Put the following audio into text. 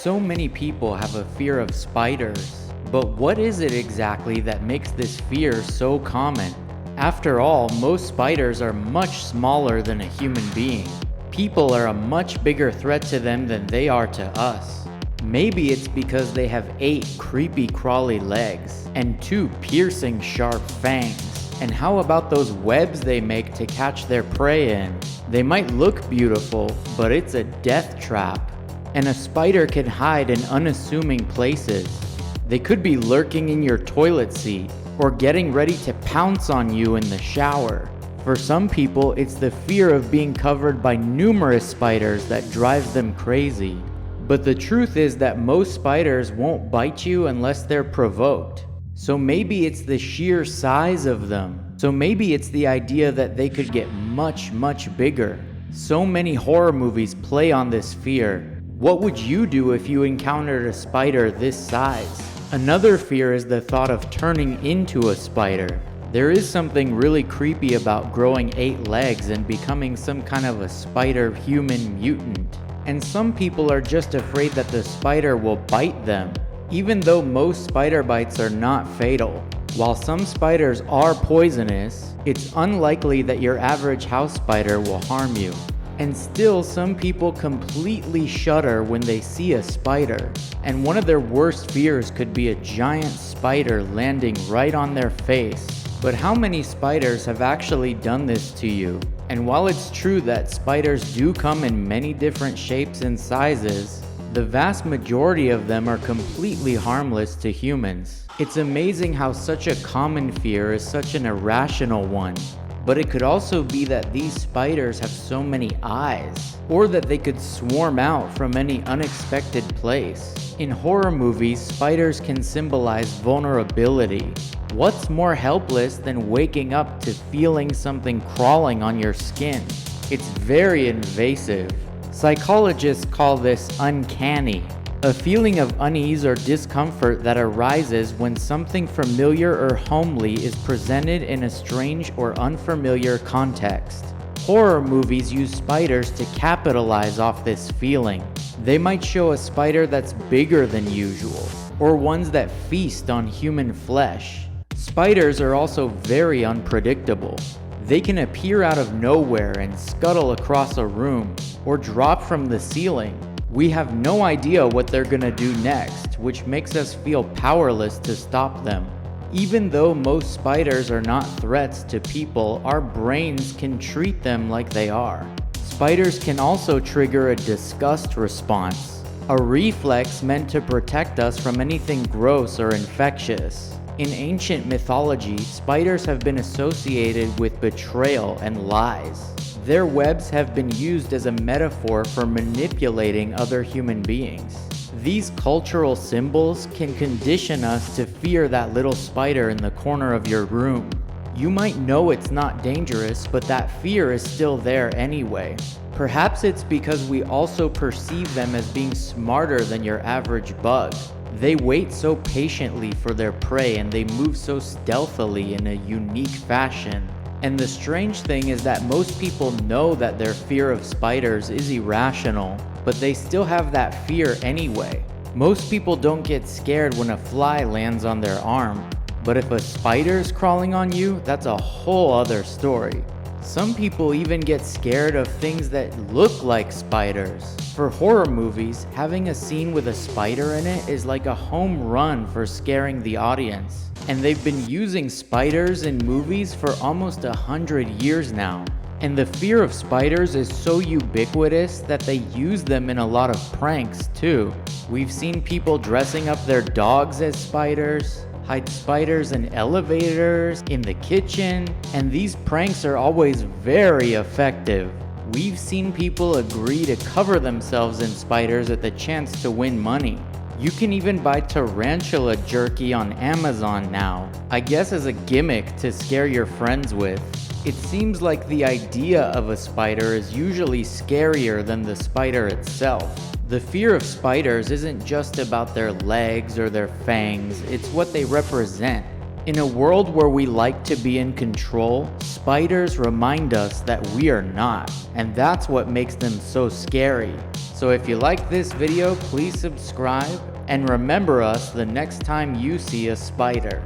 So many people have a fear of spiders, but what is it exactly that makes this fear so common? After all, most spiders are much smaller than a human being. People are a much bigger threat to them than they are to us. Maybe it's because they have 8 creepy crawly legs and 2 piercing sharp fangs. And how about those webs they make to catch their prey in? They might look beautiful, but it's a death trap. And a spider can hide in unassuming places. They could be lurking in your toilet seat or getting ready to pounce on you in the shower. For some people, it's the fear of being covered by numerous spiders that drives them crazy. But the truth is that most spiders won't bite you unless they're provoked. So maybe it's the sheer size of them. So maybe it's the idea that they could get much, much bigger. So many horror movies play on this fear. What would you do if you encountered a spider this size? Another fear is the thought of turning into a spider. There is something really creepy about growing 8 legs and becoming some kind of a spider-human mutant. And some people are just afraid that the spider will bite them, even though most spider bites are not fatal. While some spiders are poisonous, it's unlikely that your average house spider will harm you. And still, some people completely shudder when they see a spider. And one of their worst fears could be a giant spider landing right on their face. But how many spiders have actually done this to you? And while it's true that spiders do come in many different shapes and sizes, the vast majority of them are completely harmless to humans. It's amazing how such a common fear is such an irrational one. But it could also be that these spiders have so many eyes, or that they could swarm out from any unexpected place. In horror movies, spiders can symbolize vulnerability. What's more helpless than waking up to feeling something crawling on your skin? It's very invasive. Psychologists call this uncanny. A feeling of unease or discomfort that arises when something familiar or homely is presented in a strange or unfamiliar context. Horror movies use spiders to capitalize off this feeling. They might show a spider that's bigger than usual, or ones that feast on human flesh. Spiders are also very unpredictable. They can appear out of nowhere and scuttle across a room, or drop from the ceiling. We have no idea what they're gonna do next, which makes us feel powerless to stop them. Even though most spiders are not threats to people, our brains can treat them like they are. Spiders can also trigger a disgust response, a reflex meant to protect us from anything gross or infectious. In ancient mythology, spiders have been associated with betrayal and lies. Their webs have been used as a metaphor for manipulating other human beings. These cultural symbols can condition us to fear that little spider in the corner of your room. You might know it's not dangerous, but that fear is still there anyway. Perhaps it's because we also perceive them as being smarter than your average bug. They wait so patiently for their prey and they move so stealthily in a unique fashion. And the strange thing is that most people know that their fear of spiders is irrational, but they still have that fear anyway. Most people don't get scared when a fly lands on their arm, but if a spider's crawling on you, that's a whole other story. Some people even get scared of things that look like spiders. For horror movies, having a scene with a spider in it is like a home run for scaring the audience. And they've been using spiders in movies for almost 100 years now. And the fear of spiders is so ubiquitous that they use them in a lot of pranks too. We've seen people dressing up their dogs as spiders, hide spiders in elevators, in the kitchen, and these pranks are always very effective. We've seen people agree to cover themselves in spiders at the chance to win money. You can even buy tarantula jerky on Amazon now, I guess as a gimmick to scare your friends with. It seems like the idea of a spider is usually scarier than the spider itself. The fear of spiders isn't just about their legs or their fangs, it's what they represent. In a world where we like to be in control, spiders remind us that we are not, and that's what makes them so scary. So if you like this video, please subscribe and remember us the next time you see a spider.